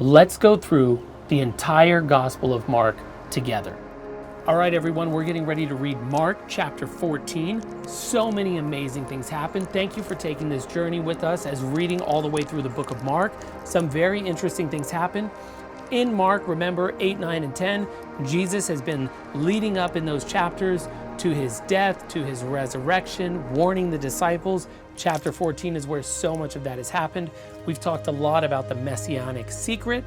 Let's go through the entire Gospel of Mark together. All right, everyone, we're getting ready to read Mark chapter 14. So many amazing things happen. Thank you for taking this journey with us as reading all the way through the book of Mark. Some very interesting things happen. In Mark, remember 8, 9, and 10, Jesus has been leading up in those chapters to his death, to his resurrection, warning the disciples. Chapter 14 is where so much of that has happened. We've talked a lot about the messianic secret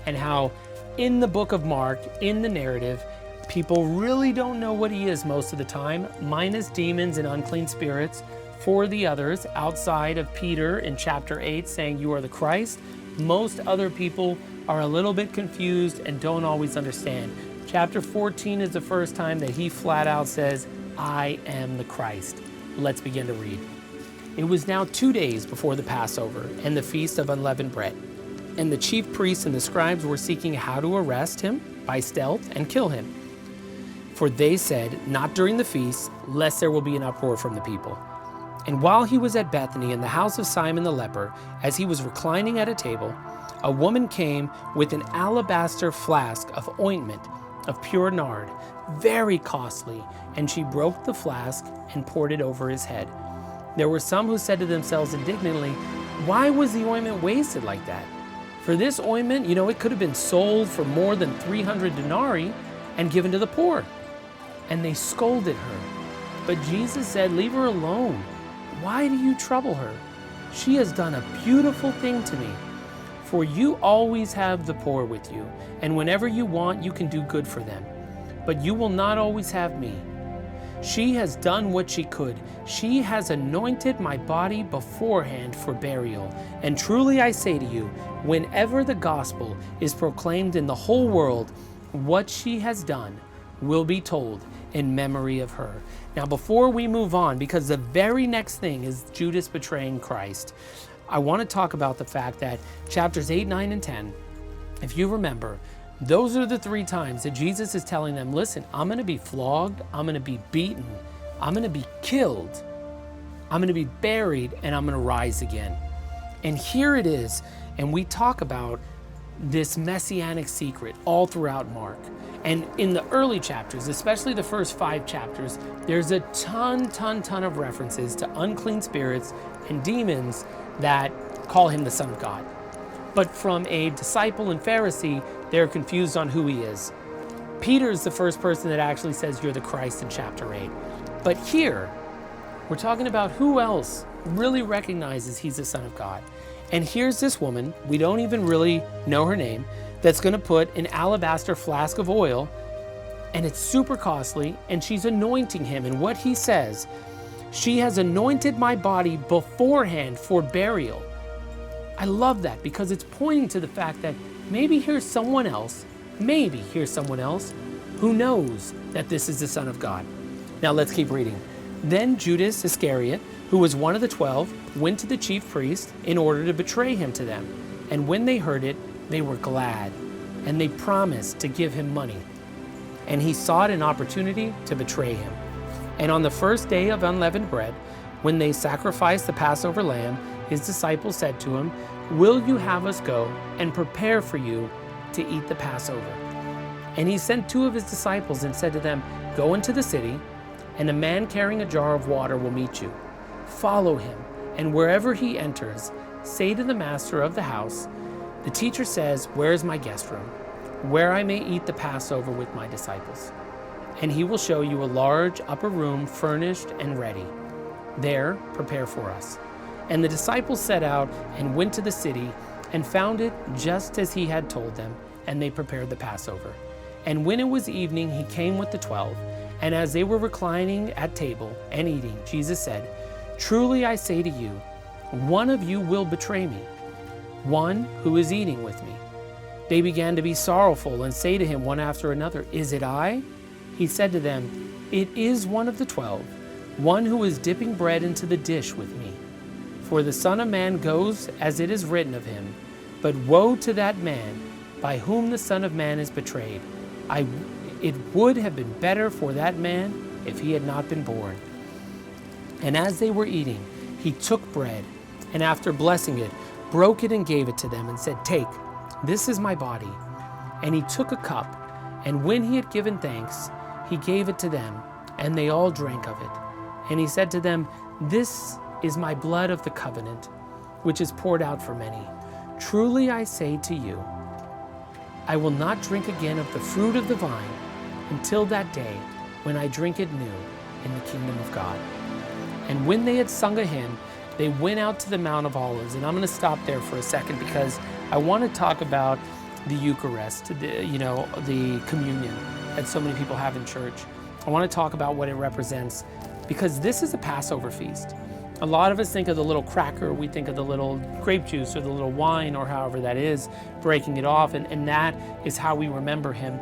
and how in the book of Mark, in the narrative, people really don't know what he is most of the time, minus demons and unclean spirits. For the others, outside of Peter in chapter 8 saying, "You are the Christ," most other people are a little bit confused and don't always understand. Chapter 14 is the first time that he flat out says, "I am the Christ." Let's begin to read. It was now 2 days before the Passover and the Feast of Unleavened Bread. And the chief priests and the scribes were seeking how to arrest him by stealth and kill him. For they said, "Not during the feast, lest there will be an uproar from the people." And while he was at Bethany in the house of Simon the leper, as he was reclining at a table, a woman came with an alabaster flask of ointment of pure nard, very costly, and she broke the flask and poured it over his head. There were some who said to themselves indignantly, "Why was the ointment wasted like that? For this ointment, it could have been sold for more than 300 denarii and given to the poor." And they scolded her. But Jesus said, "Leave her alone. Why do you trouble her? She has done a beautiful thing to me. For you always have the poor with you, and whenever you want, you can do good for them. But you will not always have me. She has done what she could. She has anointed my body beforehand for burial. And truly I say to you, whenever the gospel is proclaimed in the whole world, what she has done will be told in memory of her." Now, before we move on, because the very next thing is Judas betraying Christ, I want to talk about the fact that chapters 8, 9, and 10, if you remember, those are the 3 times that Jesus is telling them, listen, I'm going to be flogged, I'm going to be beaten, I'm going to be killed, I'm going to be buried, and I'm going to rise again. And here it is, and we talk about this messianic secret all throughout Mark. And in the early chapters, especially the first 5 chapters, there's a ton of references to unclean spirits and demons that call him the Son of God. But from a disciple and Pharisee, they're confused on who he is. Peter's the first person that actually says, "You're the Christ" in chapter 8. But here, we're talking about who else really recognizes he's the Son of God. And here's this woman, we don't even really know her name, that's going to put an alabaster flask of oil, and it's super costly, and she's anointing him. And what he says, "She has anointed my body beforehand for burial." I love that because it's pointing to the fact that maybe here's someone else who knows that this is the Son of God. Now let's keep reading. Then Judas Iscariot, who was one of the 12, went to the chief priest in order to betray him to them. And when they heard it, they were glad, and they promised to give him money. And he sought an opportunity to betray him. And on the first day of unleavened bread, when they sacrificed the Passover lamb, his disciples said to him, "Will you have us go and prepare for you to eat the Passover?" And he sent 2 of his disciples and said to them, "Go into the city, and a man carrying a jar of water will meet you. Follow him, and wherever he enters, say to the master of the house, 'The teacher says, where is my guest room, where I may eat the Passover with my disciples?' And he will show you a large upper room furnished and ready. There, prepare for us." And the disciples set out and went to the city and found it just as he had told them, and they prepared the Passover. And when it was evening, he came with the 12. And as they were reclining at table and eating, Jesus said, "Truly I say to you, one of you will betray me, one who is eating with me." They began to be sorrowful and say to him one after another, "Is it I?" He said to them, "It is one of the 12, one who is dipping bread into the dish with me. For the Son of Man goes as it is written of him, but woe to that man by whom the Son of Man is betrayed. It would have been better for that man if he had not been born." And as they were eating, he took bread, and after blessing it, broke it and gave it to them and said, "Take, This is my body." And he took a cup, and when he had given thanks, he gave it to them, and they all drank of it. And he said to them, "This is my blood of the covenant, which is poured out for many. Truly I say to you, I will not drink again of the fruit of the vine until that day when I drink it new in the kingdom of God." And when they had sung a hymn, they went out to the Mount of Olives. And I'm going to stop there for a second because I want to talk about the Eucharist, the communion that so many people have in church. I want to talk about what it represents because this is a Passover feast. A lot of us think of the little cracker, we think of the little grape juice or the little wine or however that is, breaking it off, and that is how we remember him.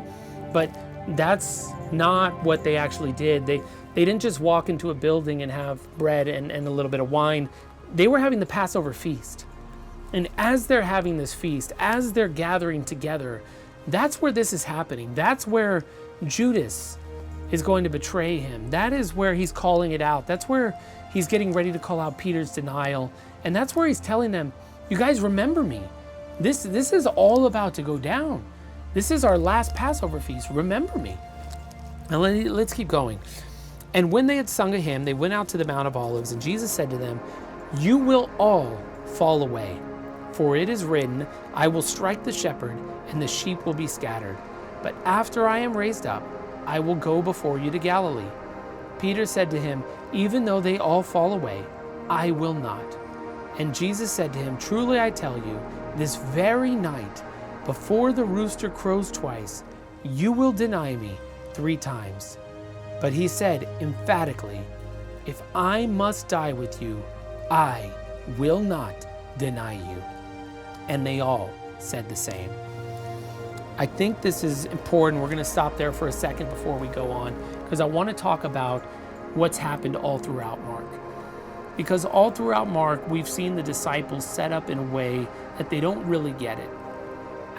But that's not what they actually did. They didn't just walk into a building and have bread and a little bit of wine. They were having the Passover feast. And as they're having this feast, as they're gathering together, that's where this is happening. That's where Judas is going to betray him. That is where he's calling it out. That's where he's getting ready to call out Peter's denial. And that's where he's telling them, you guys remember me. This is all about to go down. This is our last Passover feast. Remember me. Now let's keep going. And when they had sung a hymn, they went out to the Mount of Olives, and Jesus said to them, "You will all fall away, for it is written, I will strike the shepherd, and the sheep will be scattered. But after I am raised up, I will go before you to Galilee." Peter said to him, "Even though they all fall away, I will not." And Jesus said to him, "Truly I tell you, this very night, before the rooster crows twice, you will deny me 3 times. But he said emphatically, "If I must die with you, I will not deny you." And they all said the same. I think this is important. We're going to stop there for a second before we go on, because I want to talk about what's happened all throughout Mark. Because all throughout Mark, we've seen the disciples set up in a way that they don't really get it.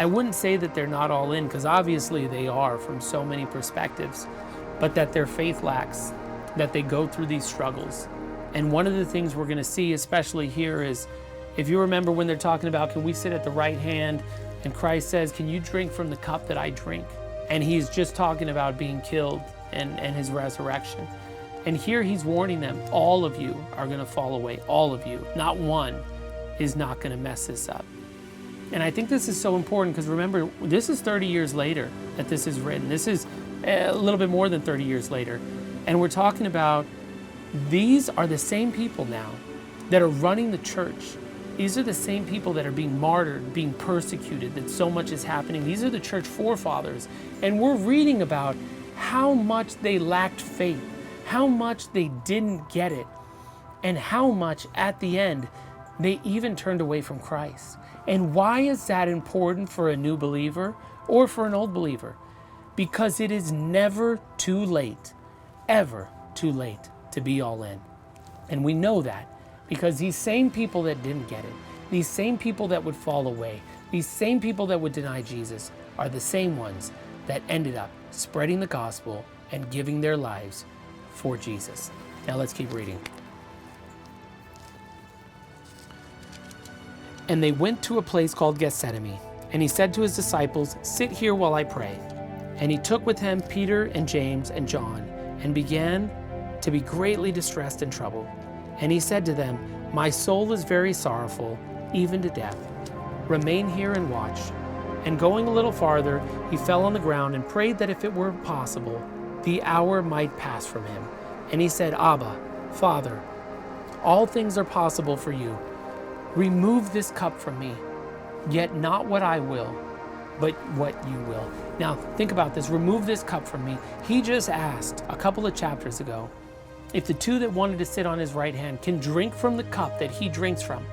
I wouldn't say that they're not all in, because obviously they are from so many perspectives, but that their faith lacks, that they go through these struggles. And one of the things we're going to see, especially here, is if you remember when they're talking about, can we sit at the right hand? And Christ says, can you drink from the cup that I drink? And he's just talking about being killed and his resurrection. And here he's warning them, all of you are going to fall away. All of you. Not one is not going to mess this up. And I think this is so important because remember, this is 30 years later that this is written. This is a little bit more than 30 years later. And we're talking about these are the same people now that are running the church. These are the same people that are being martyred, being persecuted, that so much is happening. These are the church forefathers. And we're reading about how much they lacked faith, how much they didn't get it, and how much at the end they even turned away from Christ. And why is that important for a new believer or for an old believer? Because it is never too late, ever too late to be all in. And we know that because these same people that didn't get it, these same people that would fall away, these same people that would deny Jesus are the same ones that ended up spreading the gospel and giving their lives for Jesus. Now let's keep reading. And they went to a place called Gethsemane, and he said to his disciples, "Sit here while I pray." And he took with him Peter and James and John, and began to be greatly distressed and troubled. And he said to them, "My soul is very sorrowful, even to death. Remain here and watch." And going a little farther, he fell on the ground and prayed that if it were possible, the hour might pass from him. And he said, "Abba, Father, all things are possible for you. Remove this cup from me, yet not what I will, but what you will." Now, think about this. Remove this cup from me. He just asked a couple of chapters ago if the two that wanted to sit on his right hand can drink from the cup that he drinks from.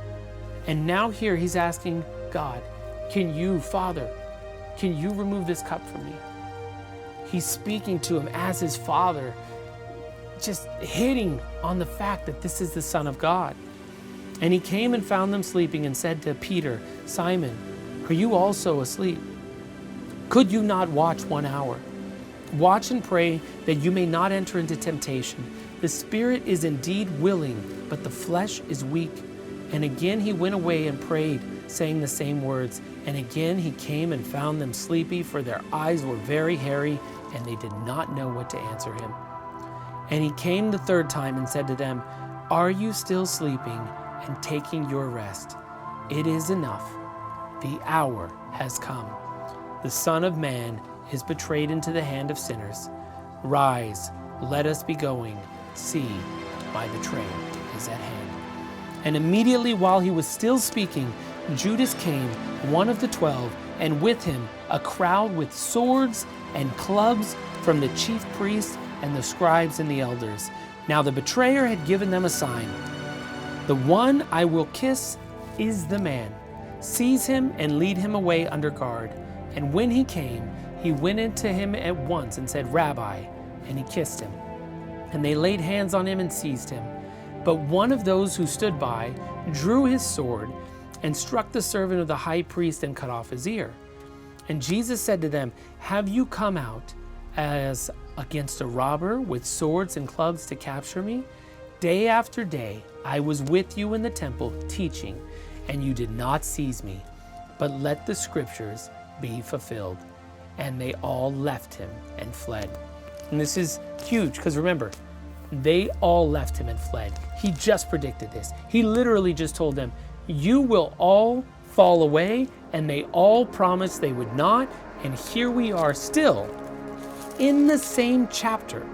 And now here he's asking God, can you, Father, can you remove this cup from me? He's speaking to him as his Father, just hitting on the fact that this is the Son of God. And he came and found them sleeping and said to Peter, "Simon, are you also asleep? Could you not watch 1 hour? Watch and pray that you may not enter into temptation. The spirit is indeed willing, but the flesh is weak." And again he went away and prayed, saying the same words. And again he came and found them sleepy, for their eyes were very hairy, and they did not know what to answer him. And he came the third time and said to them, Are you still sleeping and taking your rest? It is enough. The hour has come. The Son of Man is betrayed into the hand of sinners. Rise, let us be going. See, my betrayer is at hand. And immediately while he was still speaking, Judas came, one of the 12, and with him a crowd with swords and clubs from the chief priests and the scribes and the elders. Now the betrayer had given them a sign. The one I will kiss is the man. Seize him and lead him away under guard. And when he came, he went into him at once and said, Rabbi, and he kissed him. And they laid hands on him and seized him. But one of those who stood by drew his sword and struck the servant of the high priest and cut off his ear. And Jesus said to them, Have you come out as against a robber with swords and clubs to capture me? Day after day I was with you in the temple teaching, and you did not seize me. But let the scriptures be fulfilled. And they all left him and fled. And this is huge, because remember, they all left him and fled. He just predicted this. He literally just told them, you will all fall away, and they all promised they would not. And here we are still in the same chapter.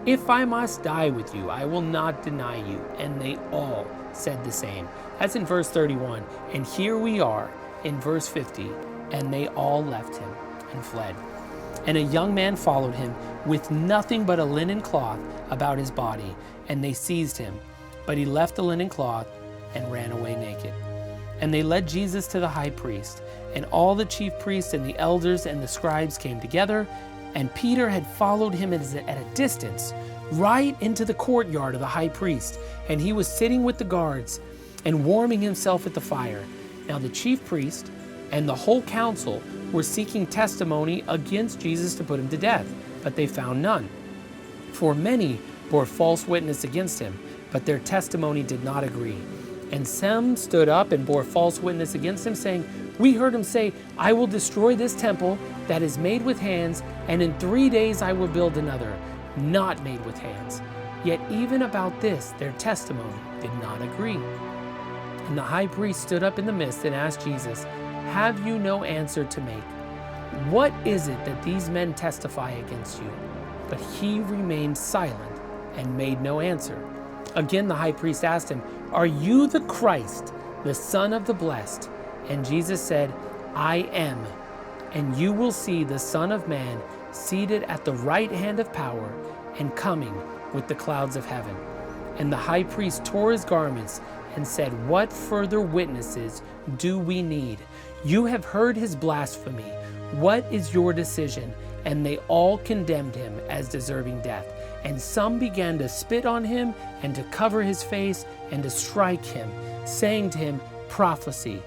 If I must die with you, I will not deny you. And they all said the same. That's in verse 31. And here we are in verse 50. And they all left him and fled. And a young man followed him with nothing but a linen cloth about his body. And they seized him. But he left the linen cloth and ran away naked. And they led Jesus to the high priest. And all the chief priests and the elders and the scribes came together. And Peter had followed him at a distance, right into the courtyard of the high priest. And he was sitting with the guards and warming himself at the fire. Now the chief priest and the whole council were seeking testimony against Jesus to put him to death, but they found none. For many bore false witness against him, but their testimony did not agree. And some stood up and bore false witness against him, saying, We heard him say, I will destroy this temple that is made with hands, and in 3 days I will build another, not made with hands. Yet even about this their testimony did not agree. And the high priest stood up in the midst and asked Jesus, Have you no answer to make? What is it that these men testify against you? But he remained silent and made no answer. Again the high priest asked him, Are you the Christ, the Son of the Blessed? And Jesus said, I am. And you will see the Son of Man seated at the right hand of power and coming with the clouds of heaven. And the high priest tore his garments and said, What further witnesses do we need? You have heard his blasphemy. What is your decision? And they all condemned him as deserving death. And some began to spit on him and to cover his face and to strike him, saying to him, Prophecy.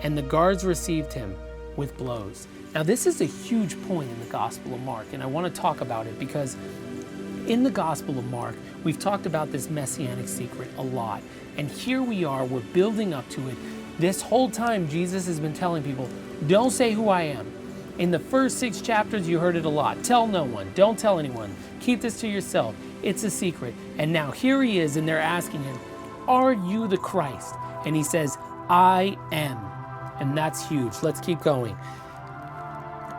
And the guards received him with blows. Now this is a huge point in the Gospel of Mark, and I want to talk about it because in the Gospel of Mark, we've talked about this messianic secret a lot. And here we are, we're building up to it. This whole time, Jesus has been telling people, don't say who I am. In the first 6 chapters, you heard it a lot. Tell no one. Don't tell anyone. Keep this to yourself. It's a secret. And now here he is, and they're asking him, Are you the Christ? And he says, I am. And that's huge. Let's keep going.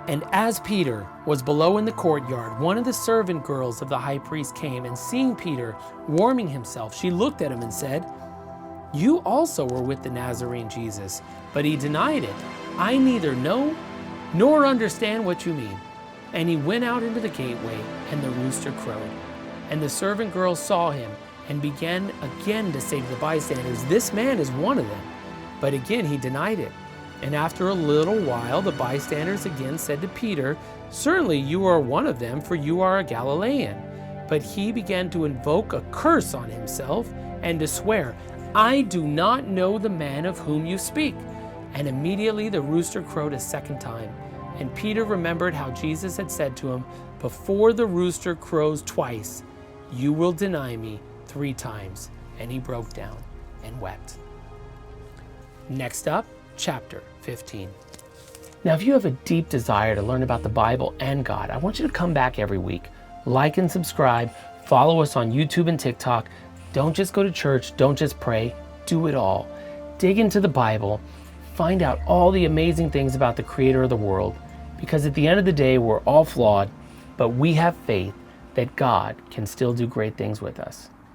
And as Peter was below in the courtyard, one of the servant girls of the high priest came, and seeing Peter warming himself, she looked at him and said, You also were with the Nazarene Jesus. But he denied it. I neither know nor understand what you mean. And he went out into the gateway, and the rooster crowed. And the servant girl saw him, and began again to say to the bystanders, This man is one of them. But again he denied it. And after a little while the bystanders again said to Peter, Certainly you are one of them, for you are a Galilean. But he began to invoke a curse on himself, and to swear, I do not know the man of whom you speak. And immediately the rooster crowed a second time. And Peter remembered how Jesus had said to him, Before the rooster crows twice, you will deny me 3 times. And he broke down and wept. Next up, chapter 15. Now, if you have a deep desire to learn about the Bible and God, I want you to come back every week. Like and subscribe. Follow us on YouTube and TikTok. Don't just go to church. Don't just pray. Do it all. Dig into the Bible. Find out all the amazing things about the Creator of the world. Because at the end of the day, we're all flawed, but we have faith that God can still do great things with us.